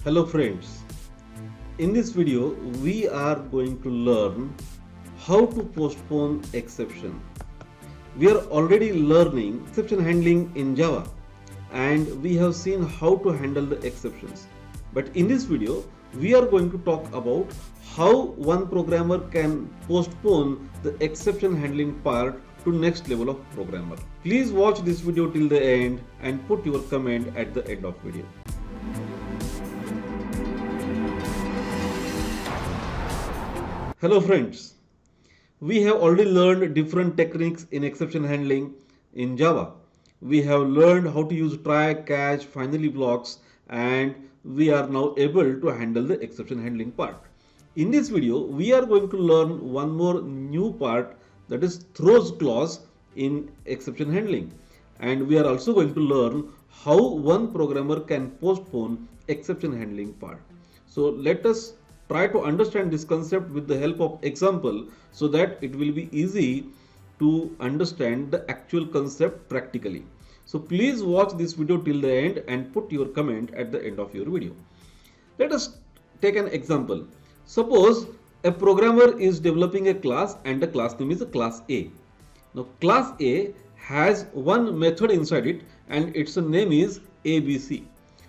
Hello friends, in this video we are going to learn how to postpone exception. We are already learning exception handling in Java and we have seen how to handle the exceptions. But in this video we are going to talk about how one programmer can postpone the exception handling part to next level of programmer. Please watch this video till the end and put your comment at the end of video. Hello friends, we have already learned different techniques in exception handling in Java. We have learned how to use try, catch, finally blocks, and we are now able to handle the exception handling part. In this video, we are going to learn one more new part, that is throws clause in exception handling. And we are also going to learn how one programmer can postpone exception handling part. So let us try to understand this concept with the help of example so that it will be easy to understand the actual concept practically. So please watch this video till the end and put your comment at the end of your video. Let us take an example. Suppose a programmer is developing a class and the class name is a class A. Now class A has one method inside it and its name is ABC.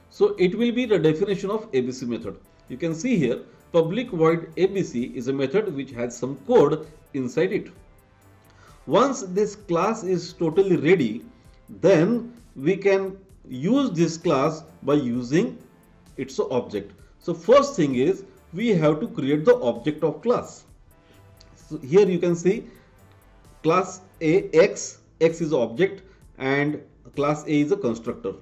So it will be the definition of ABC method. You can see here public void ABC is a method which has some code inside it. Once this class is totally ready, then we can use this class by using its object. So first thing is we have to create the object of class. So here you can see class A X is object and class A is a constructor.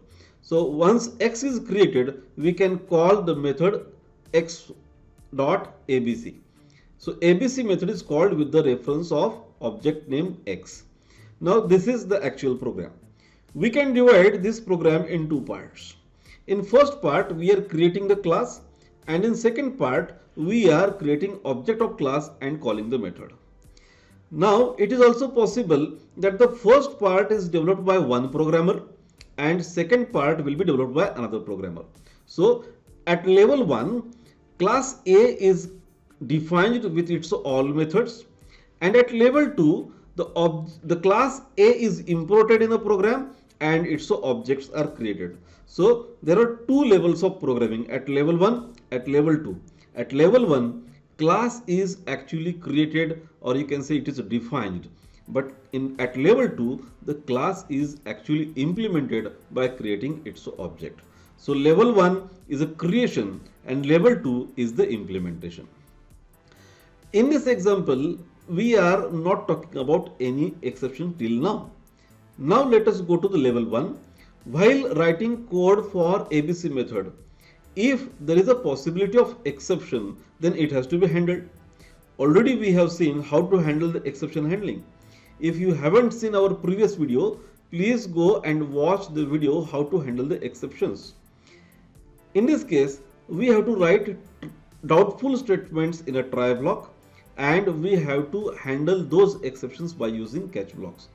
So once X is created, we can call the method X dot ABC. So ABC method is called with the reference of object name X. Now this is the actual program. We can divide this program in two parts. In first part we are creating the class and in second part we are creating object of class and calling the method. Now it is also possible that the first part is developed by one programmer and second part will be developed by another programmer. So at level 1 class A is defined with its all methods, and at level 2 the class A is imported in a program and its objects are created. So there are two levels of programming, at level 1, at level 2. At level 1 class is actually created, or you can say it is defined, but at level 2 the class is actually implemented by creating its object. So level 1 is a creation and level 2 is the implementation. In this example, we are not talking about any exception till now. Now let us go to the level 1. While writing code for ABC method, if there is a possibility of exception, then it has to be handled. Already we have seen how to handle the exception handling. If you haven't seen our previous video, please go and watch the video how to handle the exceptions. In this case, we have to write doubtful statements in a try block and we have to handle those exceptions by using catch blocks.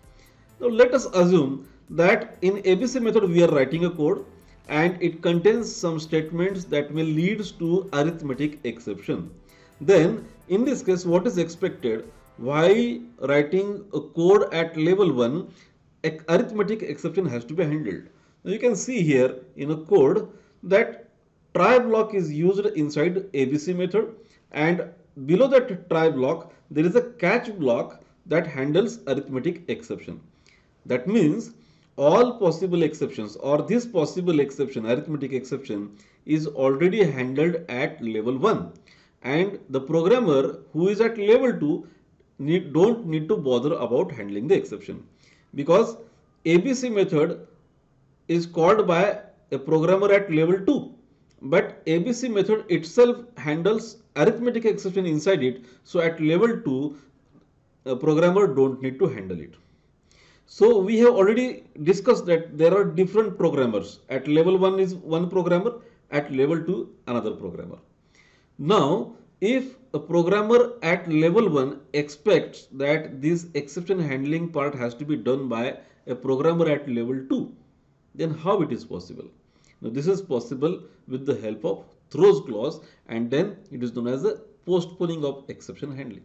Now let us assume that in ABC method we are writing a code and it contains some statements that may lead to arithmetic exception. Then in this case what is expected, while writing a code at level 1, arithmetic exception has to be handled. Now you can see here in a code that try block is used inside ABC method and below that try block there is a catch block that handles arithmetic exception. That means all possible exceptions or this possible exception, arithmetic exception, is already handled at level 1 and the programmer who is at level 2 don't need to bother about handling the exception, because ABC method is called by a programmer at level 2. But ABC method itself handles arithmetic exception inside it. So at level 2, a programmer don't need to handle it. So we have already discussed that there are different programmers. At level 1 is one programmer, at level 2 another programmer. Now if a programmer at level 1 expects that this exception handling part has to be done by a programmer at level 2, then how it is possible? Now this is possible with the help of throws clause, and then it is known as the postponing of exception handling.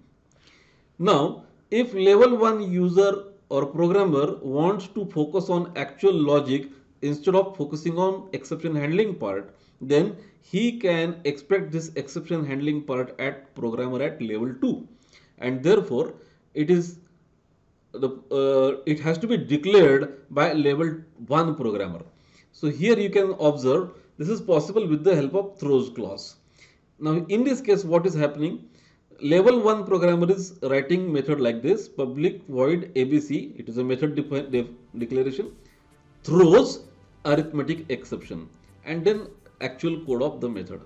Now, if level 1 user or programmer wants to focus on actual logic instead of focusing on exception handling part, then he can expect this exception handling part at programmer at level 2, and therefore it is it has to be declared by level 1 programmer. So here you can observe this is possible with the help of throws clause. Now in this case what is happening? Level 1 programmer is writing method like this: public void abc, it is a method declaration, throws arithmetic exception, and then actual code of the method.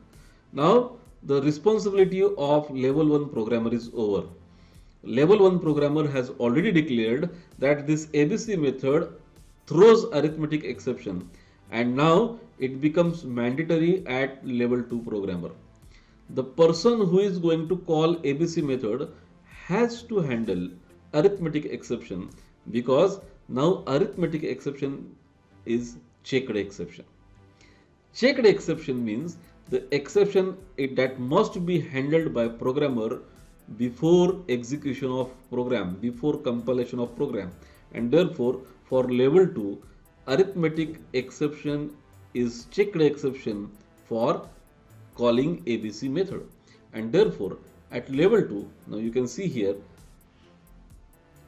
Now the responsibility of level 1 programmer is over. Level 1 programmer has already declared that this ABC method throws arithmetic exception, and now it becomes mandatory at level 2 programmer. The person who is going to call ABC method has to handle arithmetic exception, because now arithmetic exception is checked exception. Checked exception means the exception that must be handled by programmer before execution of program, before compilation of program, and therefore for level 2 arithmetic exception is checked exception for calling ABC method, and therefore at level 2, now you can see here,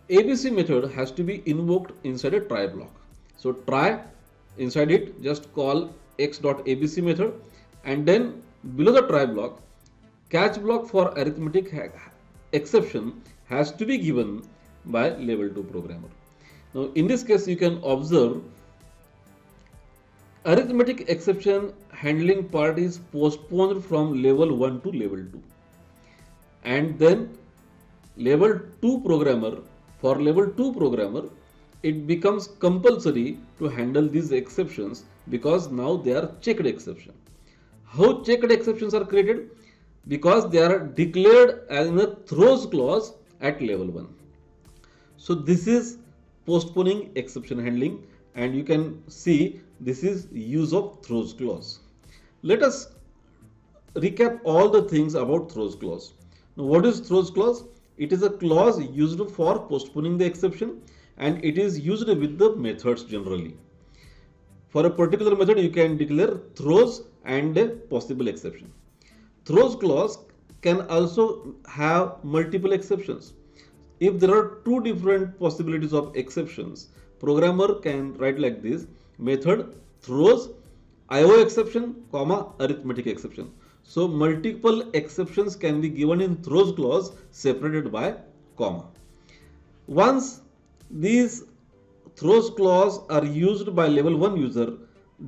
ABC method has to be invoked inside a try block. So try, inside it just call x.abc method, and then below the try block, catch block for arithmetic exception has to be given by level 2 programmer. Now in this case you can observe arithmetic exception handling part is postponed from level 1 to level 2, and then level 2 programmer, for level 2 programmer it becomes compulsory to handle these exceptions, because now they are checked exception. How checked exceptions are created? Because they are declared as a throws clause at level 1. So this is postponing exception handling, and you can see this is use of throws clause. Let us recap all the things about throws clause. Now what is throws clause? It is a clause used for postponing the exception, and it is used with the methods generally. For a particular method you can declare throws and a possible exception. Throws clause can also have multiple exceptions. If there are two different possibilities of exceptions, programmer can write like this: method throws IO exception, comma arithmetic exception. So multiple exceptions can be given in throws clause separated by comma. Once these throws clause are used by level 1 user,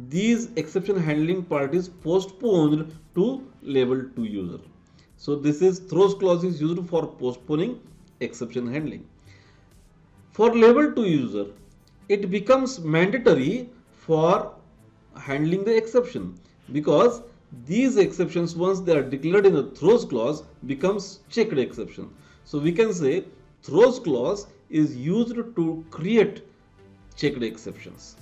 these exception handling part is postponed to level 2 user. So this is throws clause is used for postponing exception handling. For level 2 user, it becomes mandatory for handling the exception, because these exceptions, once they are declared in a throws clause, becomes checked exception. So we can say throws clause is used to create checked exceptions,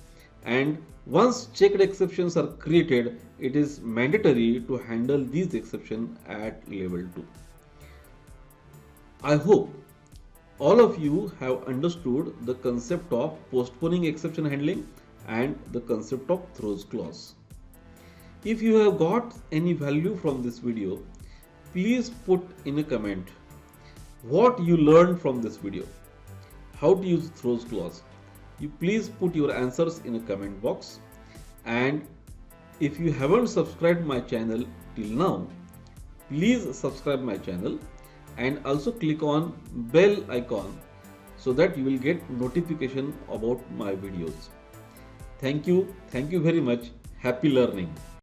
and once checked exceptions are created, it is mandatory to handle these exceptions at level 2. I hope all of you have understood the concept of postponing exception handling and the concept of throws clause. If you have got any value from this video, please put in a comment what you learned from this video, how to use throws clause. You please put your answers in a comment box, and if you haven't subscribed my channel till now, please subscribe my channel and also click on bell icon so that you will get notification about my videos. Thank you very much. Happy learning.